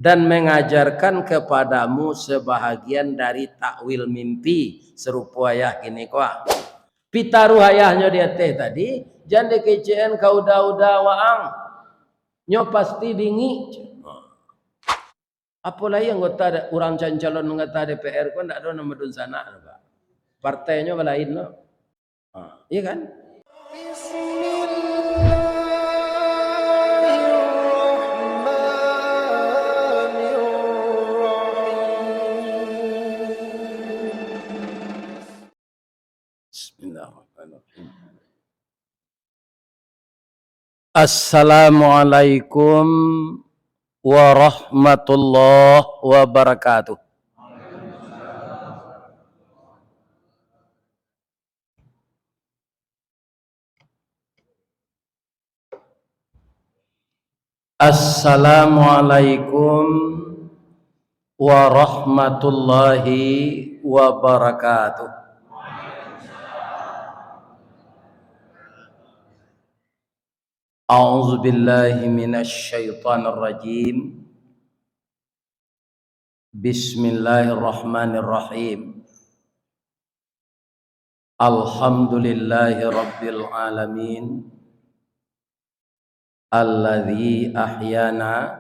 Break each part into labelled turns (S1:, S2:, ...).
S1: dan mengajarkan kepadamu sebahagian dari takwil mimpi serupaya ini kuah. Pitaruh ayahnya dia teh tadi, jangan kecen kau udah waang. Nyo pasti dingi. Apalagi anggota ada orang calon anggota DPR kan tidak ada nama dun sana, Pak. Partainya lain no. Iya kan? Bismillahirrahmanirrahim. Assalamualaikum warahmatullahi wabarakatuh. Assalamualaikum warahmatullahi wabarakatuh. A'udzu billahi minasy syaithanir rajim. Bismillahirrahmanirrahim. Alhamdulillahi rabbil alamin. Alladzi ahyana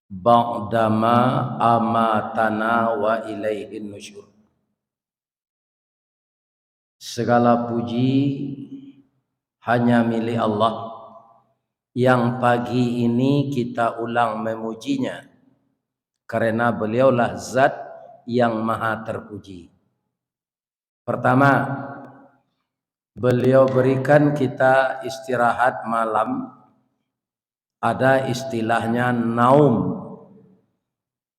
S1: ba'dama amatana wa ilaihin nusyur. Segala puji hanya milik Allah yang pagi ini kita ulang memujinya karena beliaulah zat yang maha terpuji. Pertama, beliau berikan kita istirahat malam, ada istilahnya naum,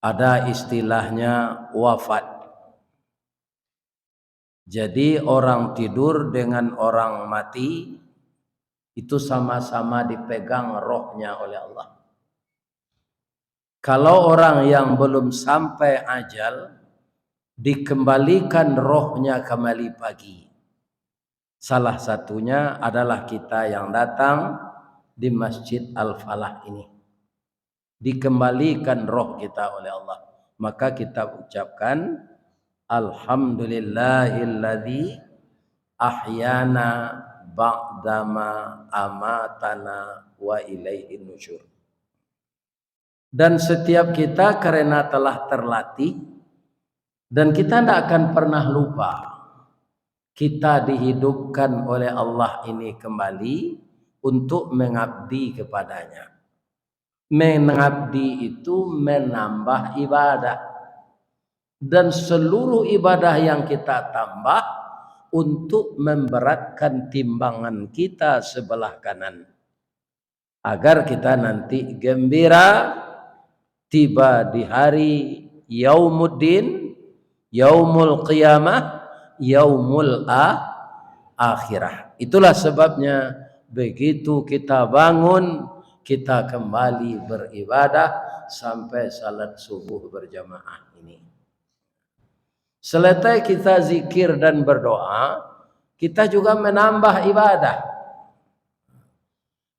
S1: ada istilahnya wafat. Jadi orang tidur dengan orang mati itu sama-sama dipegang rohnya oleh Allah. Kalau orang yang belum sampai ajal dikembalikan rohnya kembali pagi. Salah satunya adalah kita yang datang di Masjid Al-Falah ini. Dikembalikan roh kita oleh Allah. Maka kita ucapkan Alhamdulillahilladzi ahyana ba'dama amatana wa ilaihin nusyur. Dan setiap kita karena telah terlatih dan kita tidak akan pernah lupa kita dihidupkan oleh Allah ini kembali untuk mengabdi kepadanya. Mengabdi itu menambah ibadah. Dan seluruh ibadah yang kita tambah untuk memberatkan timbangan kita sebelah kanan. Agar kita nanti gembira tiba di hari Yaumuddin, Yaumul Qiyamah, Yaumul Akhirah. Itulah sebabnya begitu kita bangun, kita kembali beribadah sampai salat subuh berjamaah ini. Selesai kita zikir dan berdoa, kita juga menambah ibadah.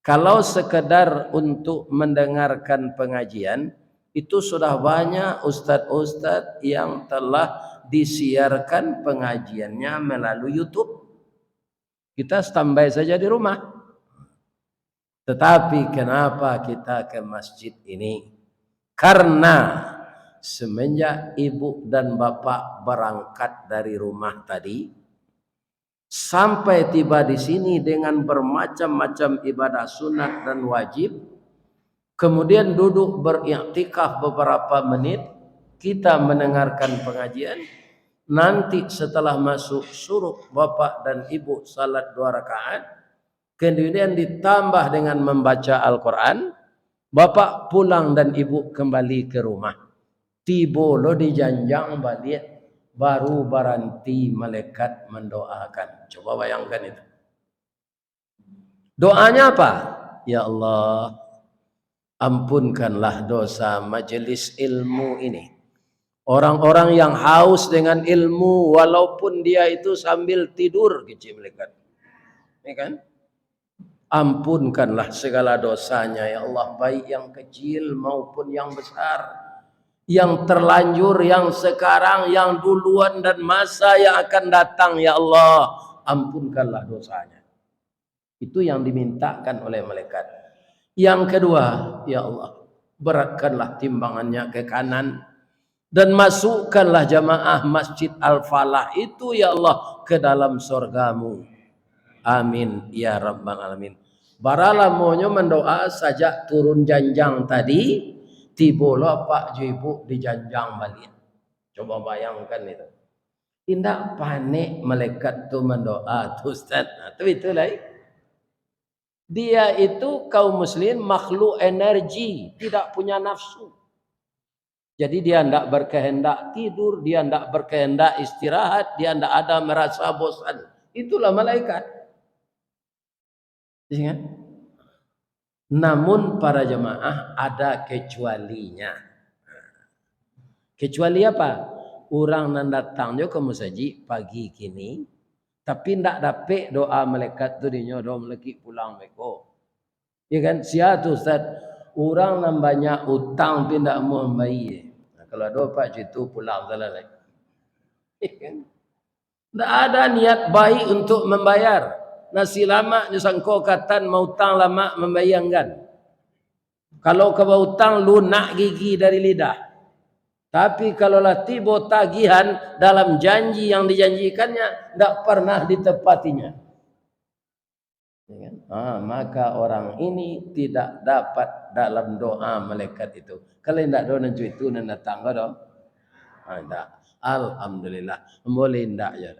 S1: Kalau sekedar untuk mendengarkan pengajian, itu sudah banyak ustadz-ustadz yang telah disiarkan pengajiannya melalui YouTube. Kita standby saja di rumah. Tetapi kenapa kita ke masjid ini? Karena semenjak ibu dan bapak berangkat dari rumah tadi, sampai tiba di sini dengan bermacam-macam ibadah sunat dan wajib, kemudian duduk beriktikaf beberapa menit, kita mendengarkan pengajian. Nanti setelah masuk suruh bapak dan ibu salat 2 rakaat, kemudian ditambah dengan membaca Al-Quran, bapak pulang dan ibu kembali ke rumah. Tiba lo di janjang balik, baru baranti malaikat mendoakan. Coba bayangkan itu. Doanya apa? Ya Allah, ampunkanlah dosa majelis ilmu ini. Orang-orang yang haus dengan ilmu walaupun dia itu sambil tidur, kecil malaikat. Ya kan? Ampunkanlah segala dosanya ya Allah, baik yang kecil maupun yang besar, yang terlanjur, yang sekarang, yang duluan dan masa yang akan datang ya Allah. Ampunkanlah dosanya. Itu yang dimintakan oleh malaikat. Yang kedua, ya Allah, beratkanlah timbangannya ke kanan dan masukkanlah jamaah Masjid Al-Falah itu ya Allah ke dalam surgamu. Amin ya rabbal alamin. Baralah monyo mendoa saja turun janjang tadi, tibola Pak Jibu di janjang balik. Coba bayangkan itu. Tidak panik malaikat tu mendoa tu Ustaz. Nah, itu lah. Dia itu kaum muslim makhluk energi, tidak punya nafsu. Jadi dia tidak berkehendak tidur, dia tidak berkehendak istirahat, dia tidak ada merasa bosan. Itulah malaikat. Ingat? Namun para jemaah ada kecualinya. Kecuali apa? Orang yang datangnya ke masjid pagi kini, tapi tidak dapat doa malaikat tu dia doa lagi pulang mereka. Ya kan? Siapa tu Ustaz? Orang yang banyak utang tapi tidak mau membayar. Nah, kalau ada Pak itu pulang salah lagi. Ya kan? Tidak ada niat baik untuk membayar. Nasi lama nyusangko katan mau utang lama membayangkan. Kalau kau utang lunak gigi dari lidah. Tapi kalau tiba tagihan dalam janji yang dijanjikannya tidak pernah ditepatinya. Maka orang ini tidak dapat dalam doa malaikat itu. Kalau tidak doa nanti itu nak datang dong. Tidak. Alhamdulillah. Boleh tidak ya.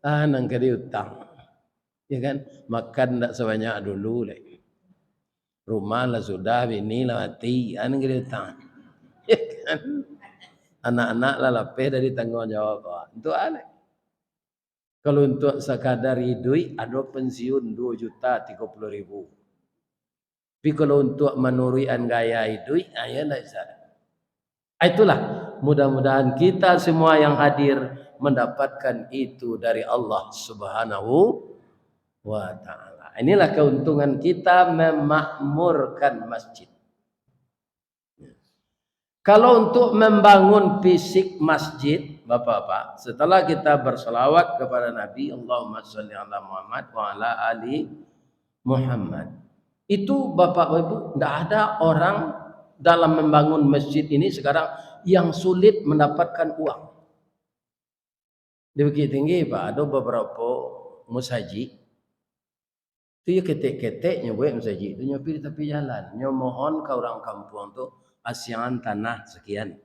S1: Nang kali utang. Ya kan? Makan tidak sebanyak dulu lagi. Rumah lah sudah, bini lah mati. Nang kali utang. Ya kan? Anak-anak lah lapeh dari tanggung jawab. Itu aneh. Kalau untuk sekadar hidup ada pensiun 2.030.000. Tapi kalau untuk menurunkan gaya hidup, ya tidak bisa. Itulah mudah-mudahan kita semua yang hadir mendapatkan itu dari Allah Subhanahu wa ta'ala. Inilah keuntungan kita memakmurkan masjid. Kalau untuk membangun fisik masjid, Bapak-bapak, setelah kita berselawat kepada Nabi, Allahumma sholli ala Muhammad wa ala ali Muhammad. Itu Bapak-Ibu, tidak ada orang dalam membangun masjid ini sekarang yang sulit mendapatkan uang. Di Bukit Tinggi Pak, ada beberapa musajid. Itu ya ketek-keteknya buat musajid itu nyopi di tepi jalan. Nyomohon ke orang kampung tu asian tanah sekian.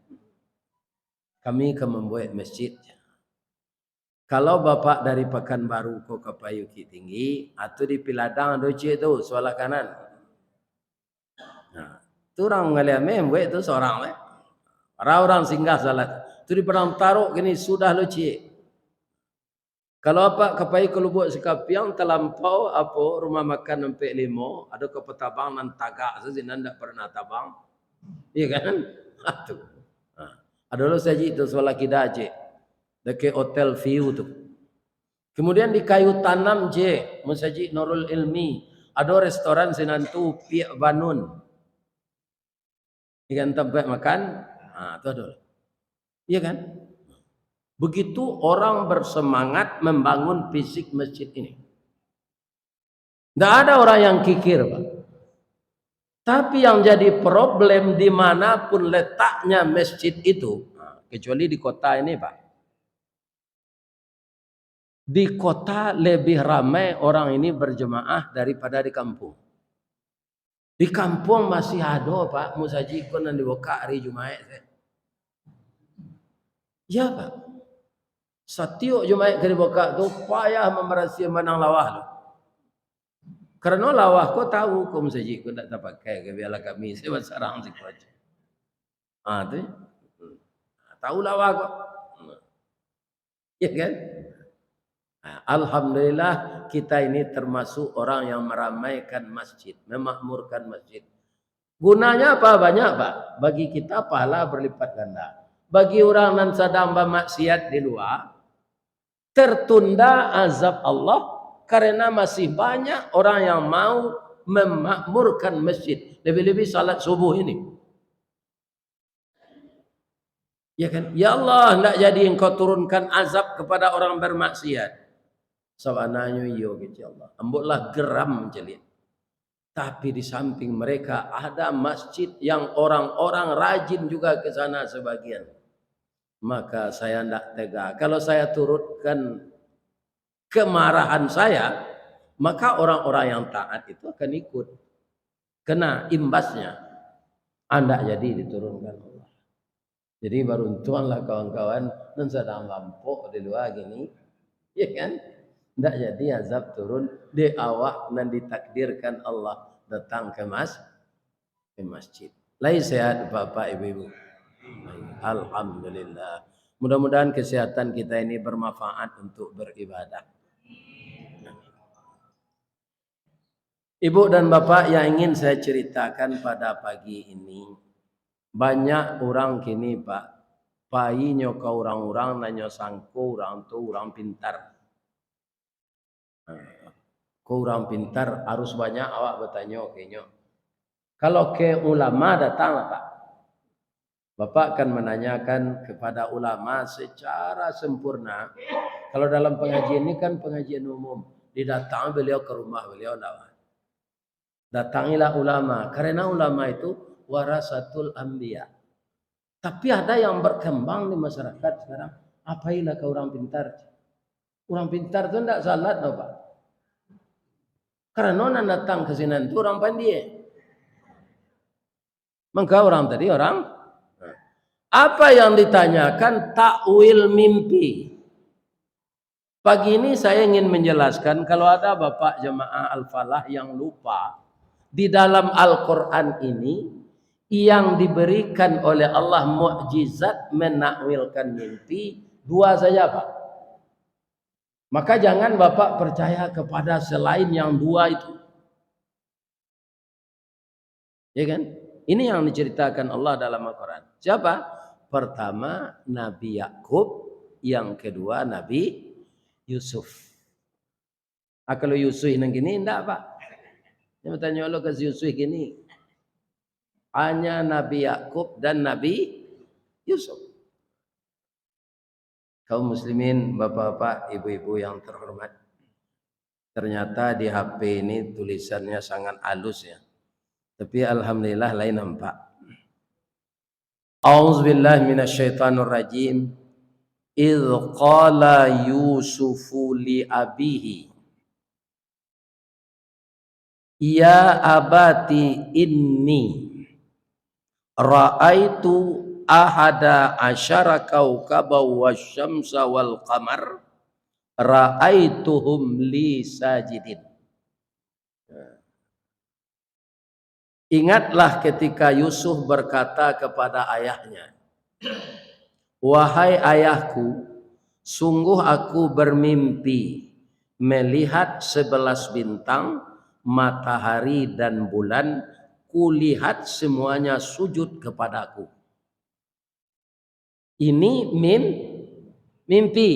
S1: Kami akan membuat masjid. Kalau Bapak dari Pekanbaru ke Bukit Tinggi atau di Piladang doce itu sebelah kanan. Nah, itu orang ngaliame membuat itu seorang orang singgah salat. Itu di Padang Taruk gini sudah loce. Kalau apa kapai kalau buat sekapiang terlampau apa rumah makan sampai 5 ada ke petabang nan tagak sesinan tidak pernah tabang. Iya kan? Itu. Ada lo saja itu sebelah kidaje. Dekat hotel view tu. Kemudian di Kayu Tanam je, Masjid Nurul Ilmi, ada restoran senantu Piak Banun. Ikan tempat makan, itu ada. Iya kan? Begitu orang bersemangat membangun fisik masjid ini. Tidak ada orang yang kikir, Pak. Tapi yang jadi problem dimanapun letaknya masjid itu, kecuali di kota ini, Pak. Di kota lebih ramai orang ini berjemaah daripada di kampung. Di kampung masih ada, Pak, musajikun yang dibuka hari Jumat. Ya, Pak. Setiap Jumat kali buka tu payah memerasi menang lawah tu. Karena lawah kau tahu kau masjid kau tak pakai ke biarlah kami sebab sarang si kau. Tu. Tahu lawah kau. Ya kan? Alhamdulillah kita ini termasuk orang yang meramaikan masjid, memakmurkan masjid. Gunanya apa? Banyak, Pak. Bagi kita pahala berlipat ganda. Bagi orang yang sedang bermaksiat di luar, tertunda azab Allah Karena masih banyak orang yang mau memakmurkan masjid. Lebih-lebih salat subuh ini. Ya kan? Ya Allah, hendak jadi engkau turunkan azab kepada orang bermaksiat. Sawananya yo gitu ya Allah. Ambutlah geram mencelit. Tapi di samping mereka ada masjid yang orang-orang rajin juga ke sana sebagian. Maka saya tidak tega. Kalau saya turutkan kemarahan saya, maka orang-orang yang taat itu akan ikut. Kena imbasnya. Anda jadi diturunkan Allah. Jadi beruntunganlah kawan-kawan dan sedang lampau di luar gini. Ya kan? Tidak jadi azab turun di awak dan ditakdirkan Allah datang ke masjid. Lain sehat Bapak Ibu. Alhamdulillah. Mudah-mudahan kesehatan kita ini bermanfaat untuk beribadah. Ibu dan Bapak yang ingin saya ceritakan pada pagi ini, banyak orang kini Pak, payinya ke orang-orang nanya sangko orang tu orang pintar. Kau orang pintar harus banyak awak bertanya kayaknya. Kalau ke ulama datang Pak, Bapak akan menanyakan kepada ulama secara sempurna. Kalau dalam pengajian ini kan pengajian umum, didatang beliau ke rumah beliau enggak. Datangilah ulama, karena ulama itu warasatul anbiya. Tapi ada yang berkembang di masyarakat sekarang, apailah ke orang pintar. Orang pintar itu enggak salat no, Pak. Karena nona datang ke sini itu orang pandai. Maka orang tadi orang apa yang ditanyakan takwil mimpi. Pagi ini saya ingin menjelaskan kalau ada Bapak jemaah Al-Falah yang lupa di dalam Al-Quran ini yang diberikan oleh Allah mukjizat menakwilkan mimpi dua saja Pak. Maka jangan Bapak percaya kepada selain yang dua itu. Ya kan? Ini yang diceritakan Allah dalam Al-Quran. Siapa? Pertama Nabi Yakub, yang kedua Nabi Yusuf. Kalau Yusuf yang gini enggak Pak. Yang bertanya Allah ke Yusuf gini. Hanya Nabi Yakub dan Nabi Yusuf. Kaum muslimin, bapak-bapak, ibu-ibu yang terhormat. Ternyata di HP ini tulisannya sangat halus ya. Tapi alhamdulillah lain nampak. A'udzubillahi minasyaitonir rajim. Idz qala Yusufu li abihi. Ya abati inni ra'aitu ahada asyara kaukaba wasyamsa wal qamar ra'aituhum li sajidin. Ingatlah ketika Yusuf berkata kepada ayahnya, wahai ayahku, sungguh aku bermimpi melihat 11 bintang, matahari dan bulan, kulihat semuanya sujud kepadaku. Ini mimpi.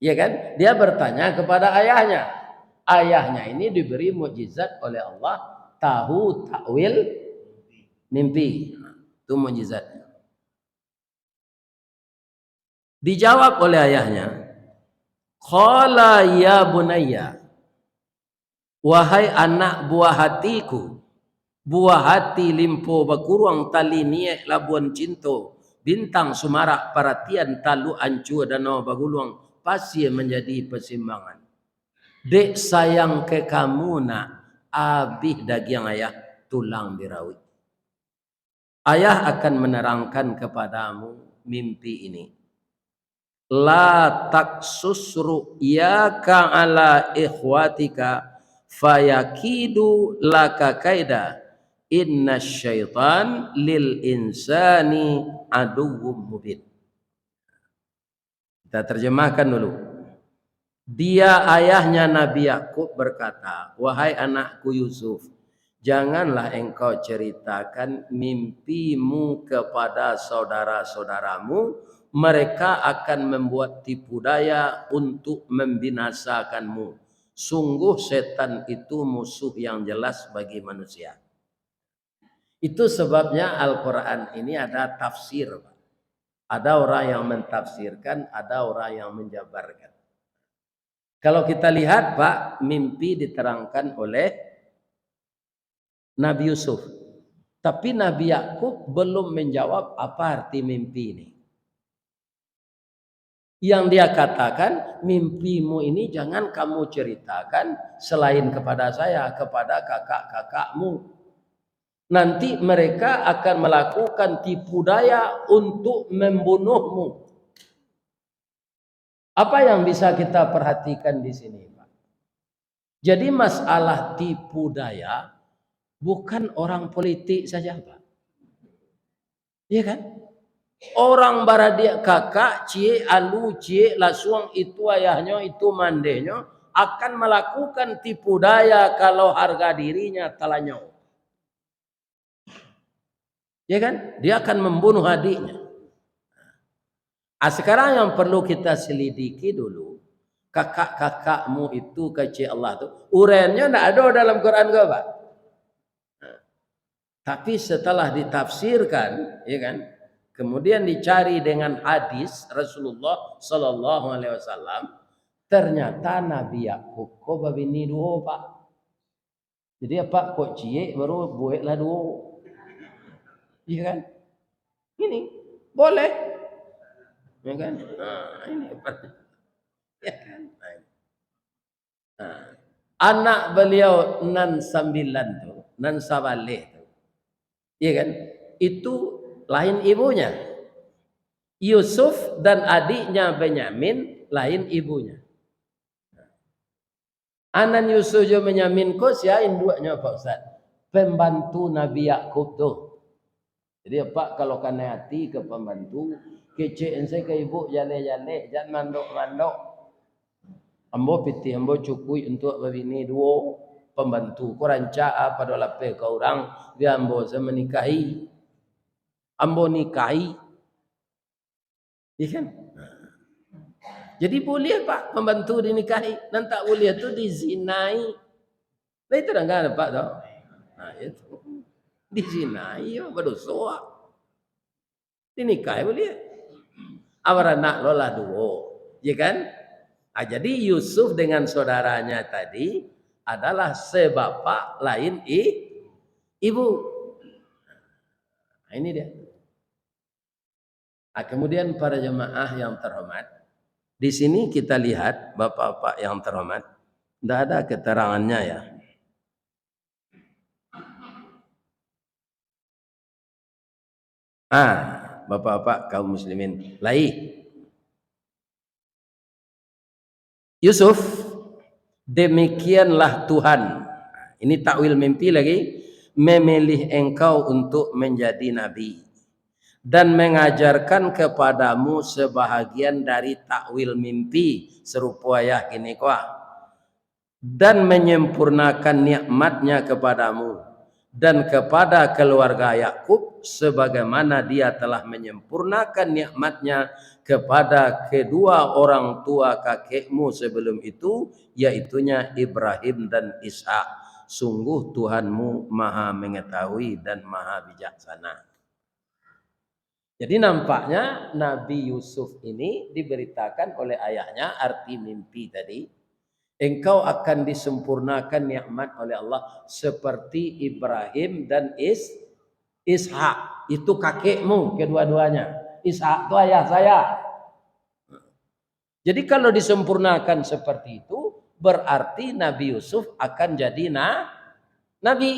S1: Ya kan? Dia bertanya kepada ayahnya. Ayahnya ini diberi mukjizat oleh Allah, tahu takwil mimpi. Itu mukjizatnya. Dijawab oleh ayahnya, qala ya bunayya, wahai anak buah hatiku, buah hati limpo bakuruang tali niek labuan cinto, bintang sumarak perhatian talu ancu danau baguluang pasti menjadi persimbangan. Dek sayang ke kamu nak abih daging ayah tulang birawi. Ayah akan menerangkan kepadamu mimpi ini. La taksus ru'yaka ala ikhwatika fayakidu laka kaida. Inna syaitan lil insani aduwwum mubin. Kita terjemahkan dulu. Dia ayahnya Nabi Yakub berkata, wahai anakku Yusuf, janganlah engkau ceritakan mimpimu kepada saudara-saudaramu, mereka akan membuat tipu daya untuk membinasakanmu. Sungguh setan itu musuh yang jelas bagi manusia. Itu sebabnya Al-Quran ini ada tafsir. Ada orang yang mentafsirkan, ada orang yang menjabarkan. Kalau kita lihat Pak, mimpi diterangkan oleh Nabi Yusuf. Tapi Nabi Yakub belum menjawab apa arti mimpi ini. Yang dia katakan, mimpimu ini jangan kamu ceritakan selain kepada saya, kepada kakak-kakakmu. Nanti mereka akan melakukan tipu daya untuk membunuhmu. Apa yang bisa kita perhatikan di sini, Pak? Jadi masalah tipu daya bukan orang politik saja, Pak. Iya kan? Orang baradia kakak, cie, alu, cie, lasuang itu ayahnya, itu mandenya akan melakukan tipu daya kalau harga dirinya telanjang. Ya kan? Dia akan membunuh adiknya. Sekarang yang perlu kita selidiki dulu, kakak-kakakmu itu kecil Allah tuh, uraiannya tidak ada dalam Quran ke Pak? Tapi setelah ditafsirkan, ya kan? Kemudian dicari dengan hadis Rasulullah Sallallahu Alaihi Wasallam, ternyata Nabi Yakub kok babini dua Pak. Jadi apa kok cie baru buat lah dua, iya kan? Ini boleh, ya kan? Ini ya kan? Anak beliau nan sambilan tuh, nan sabaleh tuh, iya kan? Itu lain ibunya. Yusuf dan adiknya Benyamin lain ibunya. Anan Yusuf jo Benyamin ko siain duanya Pak Ustaz. Pembantu Nabi Yakub tuh. Jadi Pak kalau kena hati ke pembantu, kecein saya ke ibu jale-jale, jangan mandok-mandok. Ambo piti ambo cukui untuk babini dua pembantu. Ko ranca pada lape ke orang dia ambo saya menikahi. Ambo nikahi. Iya kan? Jadi boleh Pak pembantu dinikahi dan tak boleh tu dizinai. Nah itu dah enggak Pak tau. Nah itu dizinai ya berdosa. Dinikahi boleh. Awal anak lola dua, ya kan? Jadi Yusuf dengan saudaranya tadi adalah sebapak lain ibu. Nah, ini dia. Kemudian para jemaah yang terhormat, di sini kita lihat bapak-bapak yang terhormat, tidak ada keterangannya ya. Bapak-bapak kaum muslimin, lain. Yusuf, demikianlah Tuhan. Ini takwil mimpi lagi, memilih engkau untuk menjadi nabi dan mengajarkan kepadamu sebahagian dari takwil mimpi serupa ayah ini kuah, dan menyempurnakan nikmatnya kepadamu dan kepada keluarga Yakub sebagaimana dia telah menyempurnakan nikmatnya kepada kedua orang tua kakekmu sebelum itu, yaitunya Ibrahim dan Ishak. Sungguh Tuhanmu maha mengetahui dan maha bijaksana. Jadi nampaknya Nabi Yusuf ini diberitakan oleh ayahnya arti mimpi tadi. Engkau akan disempurnakan nikmat oleh Allah seperti Ibrahim dan Ishak. Itu kakekmu kedua-duanya. Ishak itu ayah saya. Jadi kalau disempurnakan seperti itu, berarti Nabi Yusuf akan jadi nabi.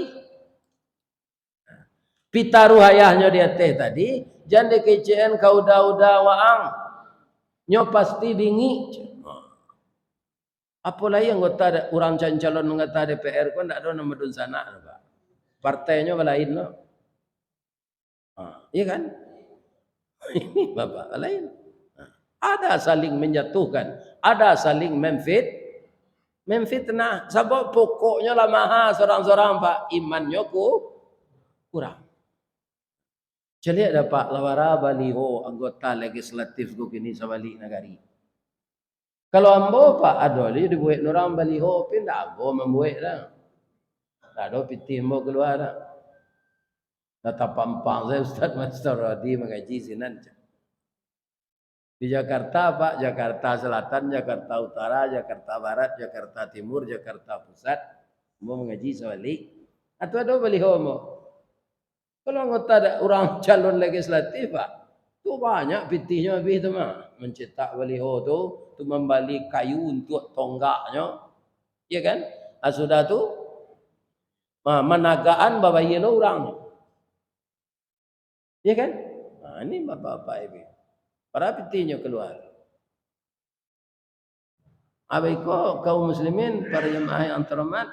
S1: Pitaruh ayahnya dia teh tadi, jangan kecen kau udah waang. Nyo pasti bingi. Apalagi anggota orang calon anggota DPR kok ndak ada nama dun sana Pak. Partainya lain loh. Iya kan? Ini Bapak lain. Ada saling menjatuhkan, ada saling memfitnah. Sebab pokoknya lah maha seorang-seorang Pak, imannya kurang. Jadi ada Pak lawara baliho anggota legislatif ku kini sabali negari. Kalau ambo pak adoli dibuat orang baliho pindah ambo membuat dah. Tak ada piti ambo keluar dah. Tata pampang saya Ustaz Master Radi mengaji sinan. Di Jakarta Pak, Jakarta Selatan, Jakarta Utara, Jakarta Barat, Jakarta Timur, Jakarta Pusat. Mau mengaji sebalik. Atau ada baliho mau. Kalau anggota ada orang calon legislatif Pak, tu banyak pitihnya habis tu mah. Mencetak baliho tu membalik kayu untuk tonggaknya. Ya kan? Sudah tu menagaan babayin orang. Ya kan? Ini bapak-bapak ini. Para pitihnya keluar. Abaiko kaum muslimin, para jemaah yang terhormat.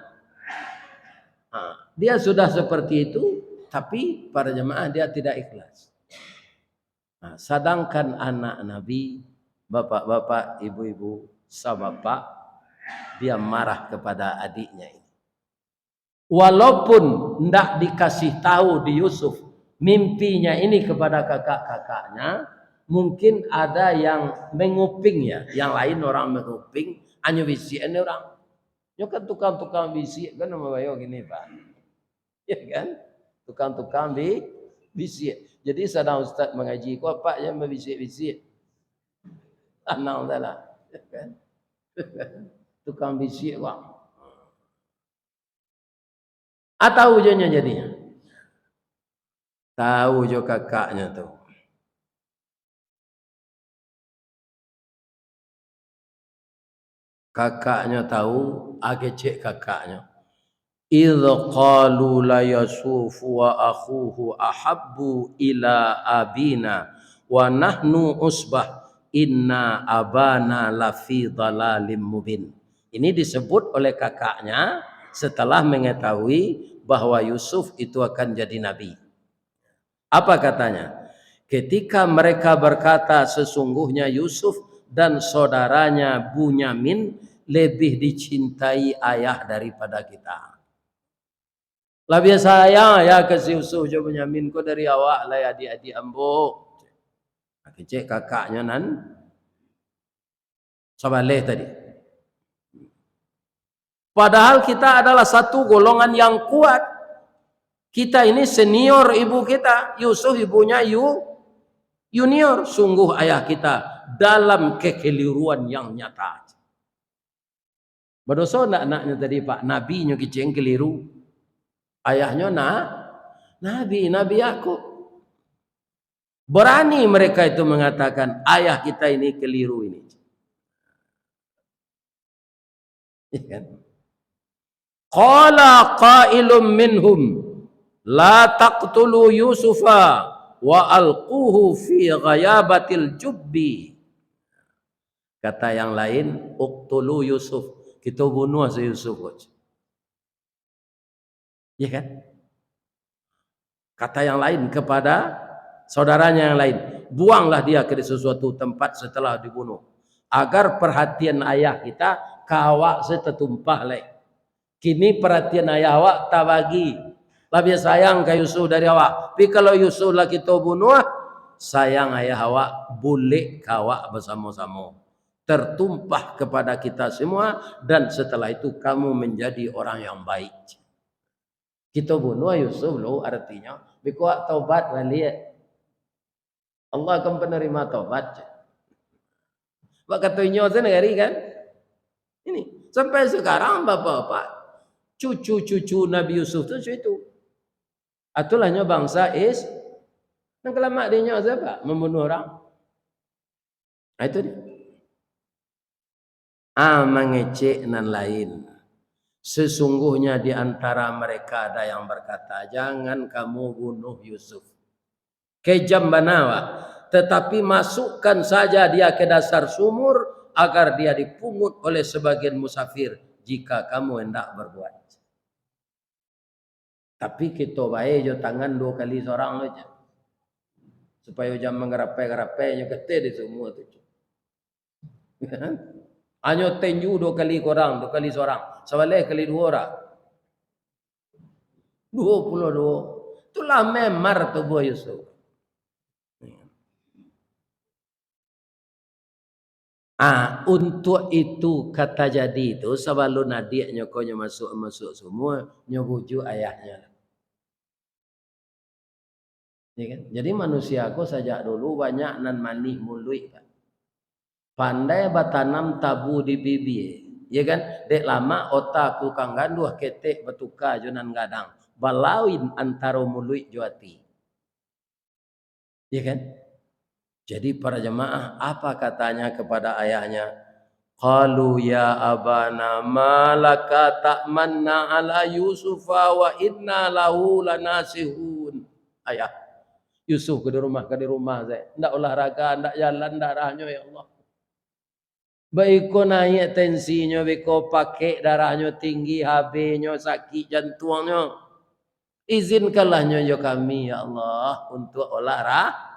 S1: Dia sudah seperti itu, tapi para jemaah dia tidak ikhlas. Sedangkan anak Nabi, bapak-bapak, ibu-ibu, sahabat, dia marah kepada adiknya ini. Walaupun tidak dikasih tahu di Yusuf mimpinya ini kepada kakak-kakaknya, mungkin ada yang mengupingnya, yang lain orang menguping, hanya bisik ini orang. Ya kan tukang-tukang bisik kan nama bayo gini Pak. Ya kan? Tukang-tukang bisik. Jadi sedang Ustaz mengaji, kok Pak yang membisik-bisik. Anang salah. Ya kan? Tukang bisik Pak. Tahu je jadinya. Tahu je kakaknya tu. Kakaknya tahu, agak kakaknya. Idh qalu la Yusuf wa akhuhu ahabbu ila abina wa nahnu usbah inna abana lafi dhalalim mubin. Ini disebut oleh kakaknya setelah mengetahui bahwa Yusuf itu akan jadi nabi. Apa katanya? Ketika mereka berkata sesungguhnya Yusuf dan saudaranya Bunyamin lebih dicintai ayah daripada kita. Lebih sayang ya ke si Yusuf jo Bunyamin ko dari awak lah adik-adik ambo. Kecek kakaknya nan sabaleh tadi. Padahal kita adalah satu golongan yang kuat. Kita ini senior ibu kita. Yusuf ibunya junior. Sungguh ayah kita dalam kekeliruan yang nyata. Berdosa nak anaknya tadi Pak. Nabinya keceng keliru. Ayahnya Nabi Yakub. Berani mereka itu mengatakan ayah kita ini keliru ini. Qala qailum minhum la taqtulu Yusufa wa alquhu fi ghayabatil jubbi. Kata yang lain, uqtulu Yusuf. Kita bunuh si Yusuf. Ya kan? Kata yang lain kepada saudaranya yang lain, buanglah dia ke sesuatu tempat setelah dibunuh, agar perhatian ayah kita kawak setetumpah lek. Kini perhatian ayah awak tak bagi, lebih sayang ke Yusuf dari awak. Tapi kalau Yusuf lah kita bunuh, sayang ayah awak boleh kawak bersama-sama, tertumpah kepada kita semua, dan setelah itu kamu menjadi orang yang baik. Kita bunuh Yusuf lo artinya bikuat taubat balik. Allah akan penerima taubat. Pak katanya sendiri kan? Ini sampai sekarang bapak-bapak cucu-cucu Nabi Yusuf itu. Atulahnya bangsa yang kelamak dia siapa? Membunuh orang. Itu dia. Mengecek dan lain. Sesungguhnya di antara mereka ada yang berkata, jangan kamu bunuh Yusuf. Kejam banawa, tetapi masukkan saja dia ke dasar sumur agar dia dipungut oleh sebagian musafir jika kamu hendak berbuat. Tapi kita baik jo tangan 2 kali seorang aja. Supaya jangan mengerapai-gerapai nya kete di semua tu. Hanya tenju 2 kali korang, 2 kali seorang. Sebalih kali 2 orang. 22. Itulah memar tubuh Yusuf. Untuk itu kata jadi itu sebelum adiknya konya masuk semua nyobuju ayahnya. Ya kan? Jadi manusia aku sajak dulu banyak nan manih mului kan. Pandai batanam tabu di bibir. Ya kan? Dek lama otak ku kang ganduh ketek betuka jonan gadang. Balawin antara mului juati. Ya kan? Jadi para jemaah apa katanya kepada ayahnya? Qalu ya abana malaka ta'manna ala Yusufa wa inna lahu lanasihun. Ayah, Yusuf ke di rumah saya. Ndak olahraga, ndak jalan, ndak darahnya ya Allah. Baik ko naik tensinya, beko pakai darahnya tinggi, HB-nya sakit jantungnya. Izinkanlah nyonya kami ya Allah untuk olahraga.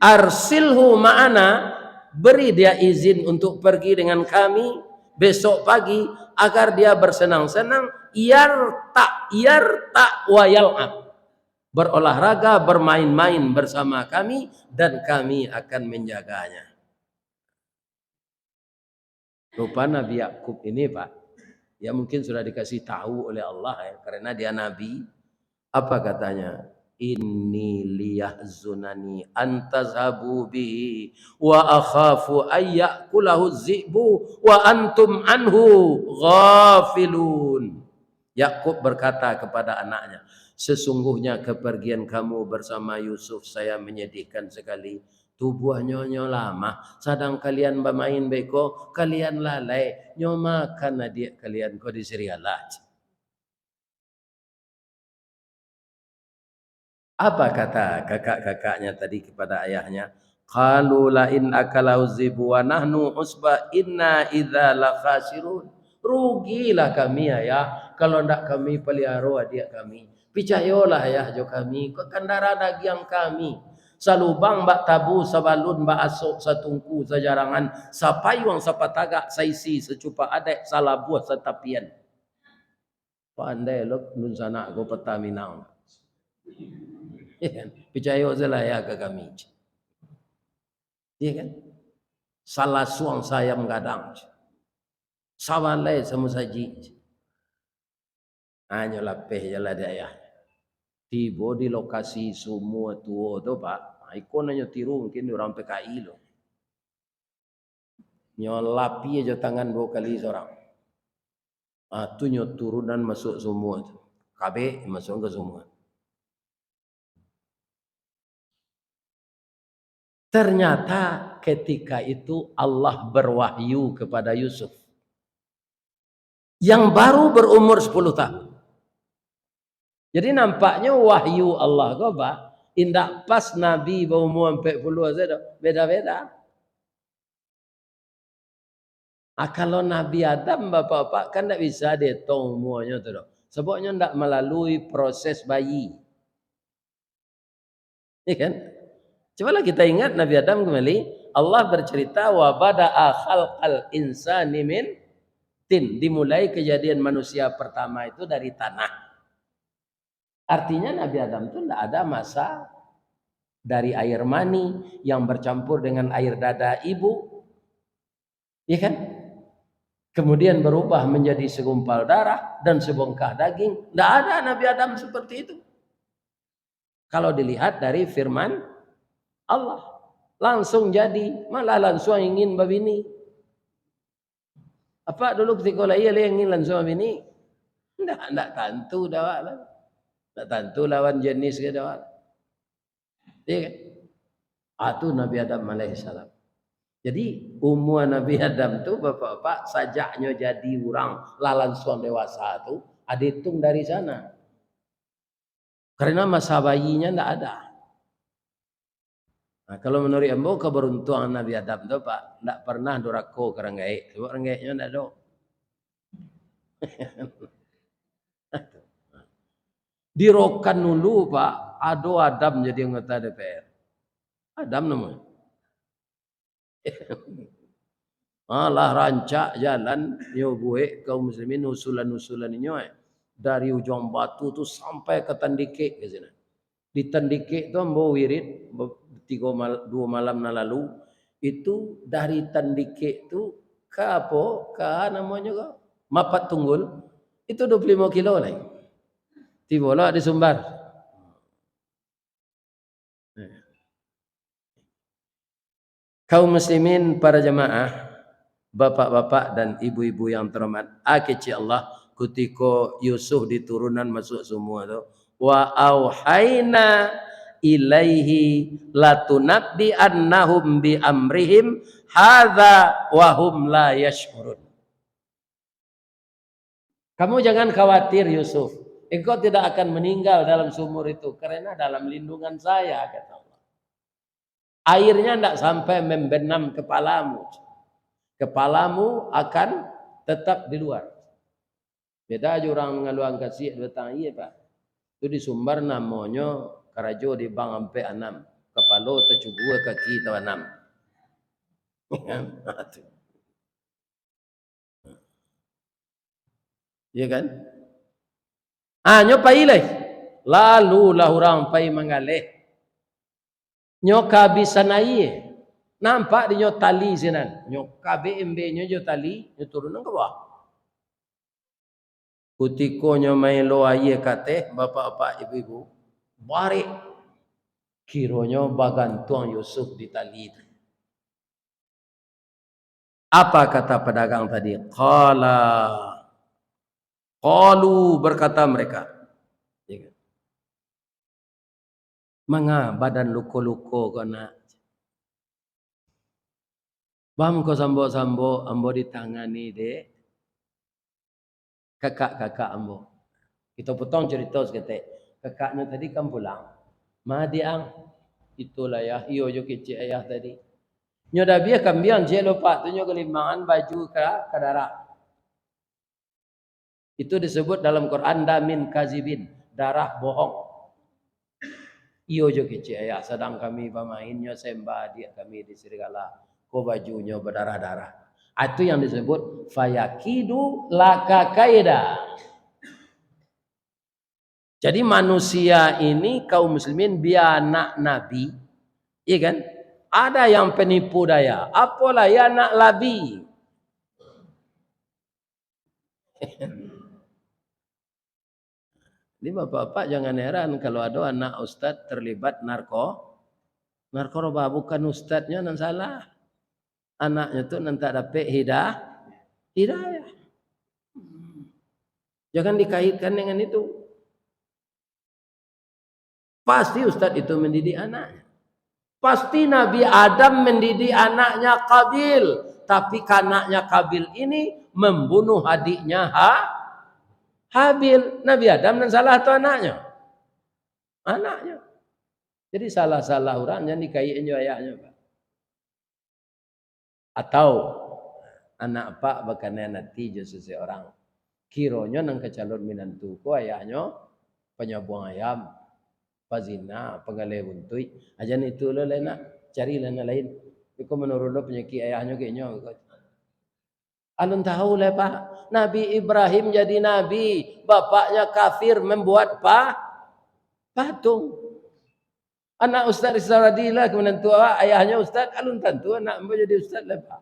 S1: Arsilhu ma'ana, beri dia izin untuk pergi dengan kami besok pagi agar dia bersenang-senang, yarta wa yal'ab, berolahraga, bermain-main bersama kami dan kami akan menjaganya. Rupa Nabi Yakub ini Pak, ya mungkin sudah dikasih tahu oleh Allah ya, karena dia nabi. Apa katanya? Inni liyahzunani antazhabu bihi wa akhafu ayyakulahu zi'bu wa antum anhu ghafilun. Yakub berkata kepada anaknya, sesungguhnya kepergian kamu bersama Yusuf saya menyedihkan sekali. Tubuh nyonya lama, sedang kalian bermain beko, kalian lalai, nyoma makan adik kalian kau diserialah. Apa kata kakak-kakaknya tadi kepada ayahnya? Qalu la in akalau zibu wa nahnu usba inna idza la khasirun. Rugilah kami ayah kalau ndak kami pelihara adik kami. Picayolah ayah jo kami, kok kandara dagiang kami. Salubang bak tabu sabalun bak asok satungku sejarangan sapayuang sapatagak saisi secupa adek salabuah setapian. Pandai lok nun sana go petaminang. Percaya salah ya ke kami. Iya kan? Salah suang saya mengadang. Sawalai sama saji. Hanya lapeh jalan daya. Tiba di lokasi semua tua tu Pak. Ikon hanya tiru mungkin orang PKI lo. Nyolapi aja tangan 2 kali seorang. Tu turunan masuk semua tu. KB masuk ke semua. Ternyata ketika itu Allah berwahyu kepada Yusuf yang baru berumur 10 tahun. Jadi nampaknya wahyu Allah kau Pak, indak pas Nabi berumur 40 saja, beda-beda. Kalau Nabi Adam bapak-bapak kan tidak bisa dihitung umurnya tu. Sebabnya tidak melalui proses bayi. Ya kan? Cobalah kita ingat Nabi Adam kembali, Allah bercerita wa bada'a khalqal insani min tin, dimulai kejadian manusia pertama itu dari tanah. Artinya Nabi Adam itu tidak ada masa dari air mani yang bercampur dengan air dada ibu, ya kan? Kemudian berubah menjadi segumpal darah dan sebongkah daging. Tidak ada Nabi Adam seperti itu. Kalau dilihat dari firman Allah, langsung jadi, malah langsung ingin babini. Apa dulu ketika ia ingin langsung babini? Tidak tentu dah lah. Tidak tentu lawan jenis ke dah. Ya kan? Itu Nabi Adam alaihissalam. Jadi umur Nabi Adam tu bapak-bapak sajaknya jadi orang lalansuan dewasa tu ada hitung dari sana. Karena masa bayinya tidak ada. Nah, kalau menurut ambo keberuntungan Nabi Adam tu Pak, tidak pernah dorako ke ranggai. Sebab ranggainya tidak ada. Dirokan dulu Pak, ada Adam jadi anggota DPR. Adam namanya. Malah rancak jalan buat kaum muslimin usulan-usulan ini dari ujung batu tu sampai ke Tandike ke sini. Di Tandike itu ambo wirid 2 malam lalu itu dari Tandike itu ke apa? Ke namanya ke Mapat Tunggul itu 25 kilo lah. Tibola di Sumbar. Kaum muslimin para jemaah, bapak-bapak dan ibu-ibu yang terhormat, keci Allah ketika Yusuf diturunan masuk semua tu, wa auhayna ilaihi latunabbi annahum bi amrihim hadza wa hum la yash'urun. Kamu jangan khawatir Yusuf, engkau tidak akan meninggal dalam sumur itu karena dalam lindungan saya, kata Allah. Airnya tidak sampai membenam kepalamu. Kepalamu akan tetap di luar. Beda aja orang ngaluang kasih datang iya Pak. Itu di Sumbar namanya karajo di bang ampe 6. Kepala tercugua kaki tawa 6. Iya kan? Nyopai leh. Lalu lah orang pai mangaleh. Nyoka bisa naik. Nampak di nyo tali sinan. Nyoka BMB nyo jo tali. Nyo turun ke bawah. Kutiko nyo main lo aye kate. Bapak-bapak ibu-ibu. Barik. Kironyo bagantuang Yusuf di tali itu. Apa kata pedagang tadi? Qalu berkata mereka. Manga badan luko-luko kena. Bam ko sambo-sambo ambo ditangani dek. Kakak-kakak ambo. Kita potong cerita sekete. Kakaknya tadi kan pulang. Ma diang. Itulah ya. Iyo jo kecil ayah tadi. Nyo dah biar kambiang je lupa. Tu nyo kelimbangan baju ke darah. Itu disebut dalam Quran damin kazibin. Darah bohong. Iyo jo kecil ayah. Sedang kami pemainnya sembah dia kami di serigala. Ko bajunya berdarah-darah. Itu yang disebut fayakidu laka kaida. Jadi manusia ini kaum muslimin biar anak nabi, iya kan? Ada yang penipu daya. Apalah ya anak labi. Ini bapak-bapak jangan heran kalau ada anak ustadz terlibat narkoba bukan ustadznya yang salah. Anaknya tuh nanti dapat hidayah. Jangan dikaitkan dengan itu. Pasti ustadz itu mendidik anaknya. Pasti Nabi Adam mendidik anaknya Qabil. Tapi anaknya Qabil ini membunuh adiknya Habil. Nabi Adam dan salah itu anaknya. Anaknya. Jadi salah-salah orang yang dikaitin ayahnya. Pak. Atau anak pak bakana nanti seseorang. Kironya nang kecalon minantu ko ayahnya penyabuang ayam. Pazina, pengalih buntui. Ajan itu lo lain nak cari lain. Iko menurut lo penyakit ayahnya kayaknya. Alun tahu lah Pak. Nabi Ibrahim jadi nabi. Bapaknya kafir membuat patung. Anak Ustaz Rizal kemudian tua ayahnya Ustaz. Alun tentu anak mau jadi Ustaz lah Pak.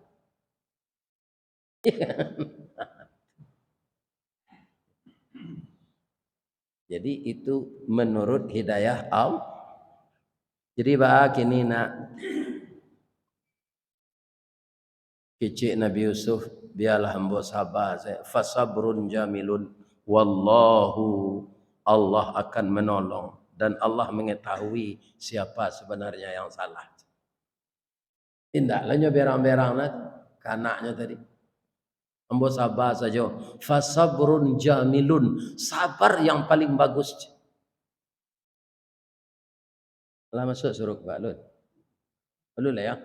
S1: Jadi itu menurut hidayah Allah. Jadi bah kini nak kecik Nabi Yusuf biarlah hamba sabar. Fasabrun jamilun. Wallahu Allah akan menolong. Dan Allah mengetahui siapa sebenarnya yang salah. Tindaklah nyo berang-berang lah. Kanaknya tadi. Hamba sabar saja. Fasabrun jamilun. Sabar yang paling bagus. Lah masuk suruh Pak Lud. Lud lah ya.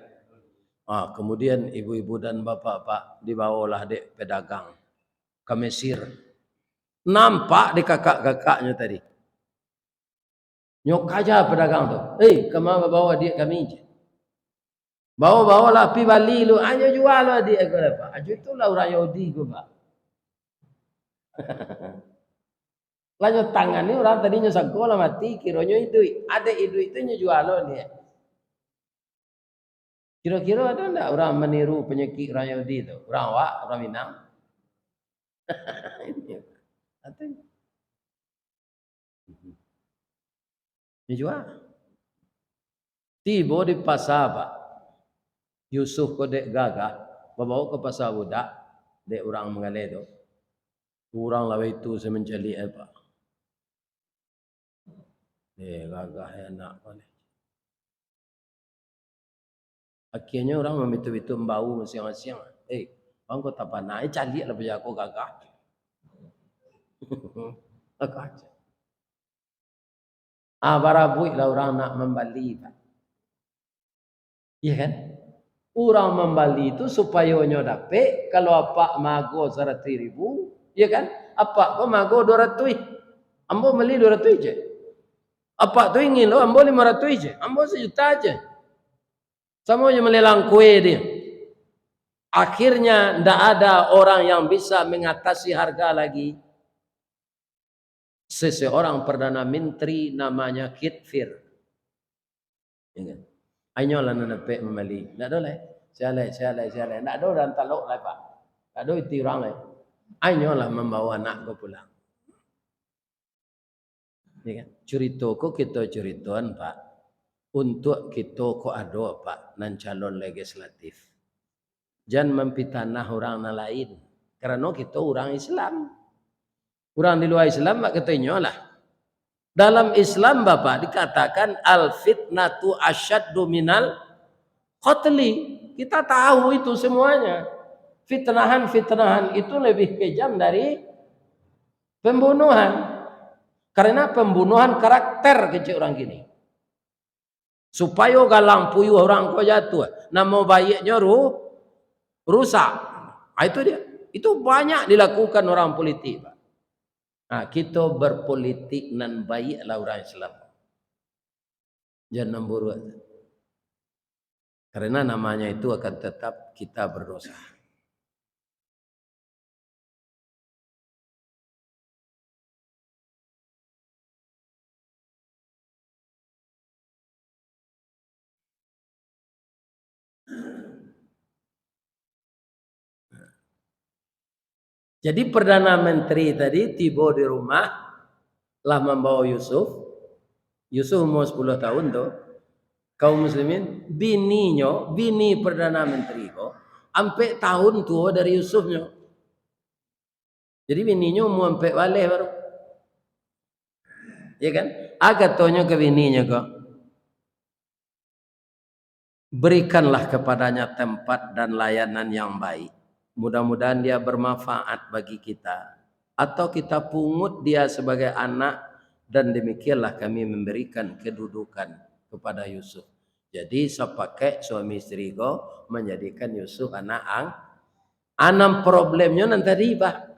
S1: Kemudian ibu-ibu dan bapak-bapak dibawalah dek pedagang ke Mesir. Nampak di kakak-kakaknya tadi. Nyok aja pedagang tu. Kemana bawa dia kami je. Bawa-bawalah pi Bali lu. Hanya jual lah dia ke apa. Itulah orang Yahudi ke Pak. Lanyo tangan ni orang tadinya sekolah mati, kiranya itu ada itu jual dia. Kira-kira ada enggak orang meniru penyakit orang Yahudi itu? Orang Wak, orang Minang? Ada. Dia jual. Tiba di pasar Pak. Yusuf kodek gagah, bawa ke pasar budak, dek orang mengalir tu. Orang lawa itu saya mencari apa? Gagah enak boleh. Akhirnya orang memitu-mitu bau masing-masing. Orang kau tak pandai, cari lah punya aku gagah. Gagah. Barabui lah orang nak membali. Iya kan? Orang membali itu supaya nyo dapat kalau apa mago 100,000, iya kan? Apa kau mago 200, ambo beli 200 je. Apa tu ingin lo ambo 500 je, ambo 1 juta je. Sama je melelang kue dia. Akhirnya ndak ada orang yang bisa mengatasi harga lagi. Seseorang perdana menteri namanya Kitfir. Ingat. Anyolah nanepek membeli. Ndak ada lah. Sialai. Ndak ada dan taluk lah Pak. Ndak ada itu orang lah. Anyolah membawa anak ke pulang. Ya kan? Cerita ko kita ceritoan Pak. Untuk kita ko ada Pak nan calon legislatif. Jangan mempitanah orang lain. Karena kita orang Islam. Orang di luar Islam mak katanya lah. Dalam Islam Bapak dikatakan al-fitnatu asyaddu minal qatli. Kita tahu itu semuanya. Fitnahan itu lebih kejam dari pembunuhan. Karena pembunuhan karakter kecil orang gini. Supaya galang puyuh orang kau jatuh. Nama baiknya rusak. Itu dia. Itu banyak dilakukan orang politik. Nah, kita berpolitik nan baiklah orang Islam. Jangan buruk. Karena namanya itu akan tetap kita berdosa. Jadi Perdana Menteri tadi tiba di rumah lah membawa Yusuf. Yusuf umur 10 tahun tuh. Kaum muslimin, bini Perdana Menteri kok sampai tahun tua dari Yusufnya. Jadi bininya umur sampai balik baru. Ya kan? Agatonya ke bininya kok. Berikanlah kepadanya tempat dan layanan yang baik. Mudah-mudahan dia bermanfaat bagi kita. Atau kita pungut dia sebagai anak. Dan demikianlah kami memberikan kedudukan kepada Yusuf. Jadi sepakai suami istri ko menjadikan Yusuf anak ang. Anam problemnya nanti riba.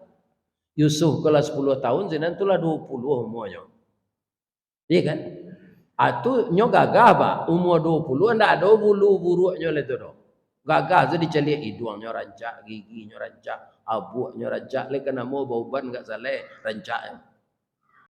S1: Yusuf kalau 10 tahun, Zinan itulah 20 umurnya. Iya kan? Itu nyo gagah Pak. Umur 20 ndak ada bulu buruknya itu doh. Gagah tu diceliak hidungnya rancak, giginya rancak, abuknya rancak, le kena mau bauban enggak salah rancak.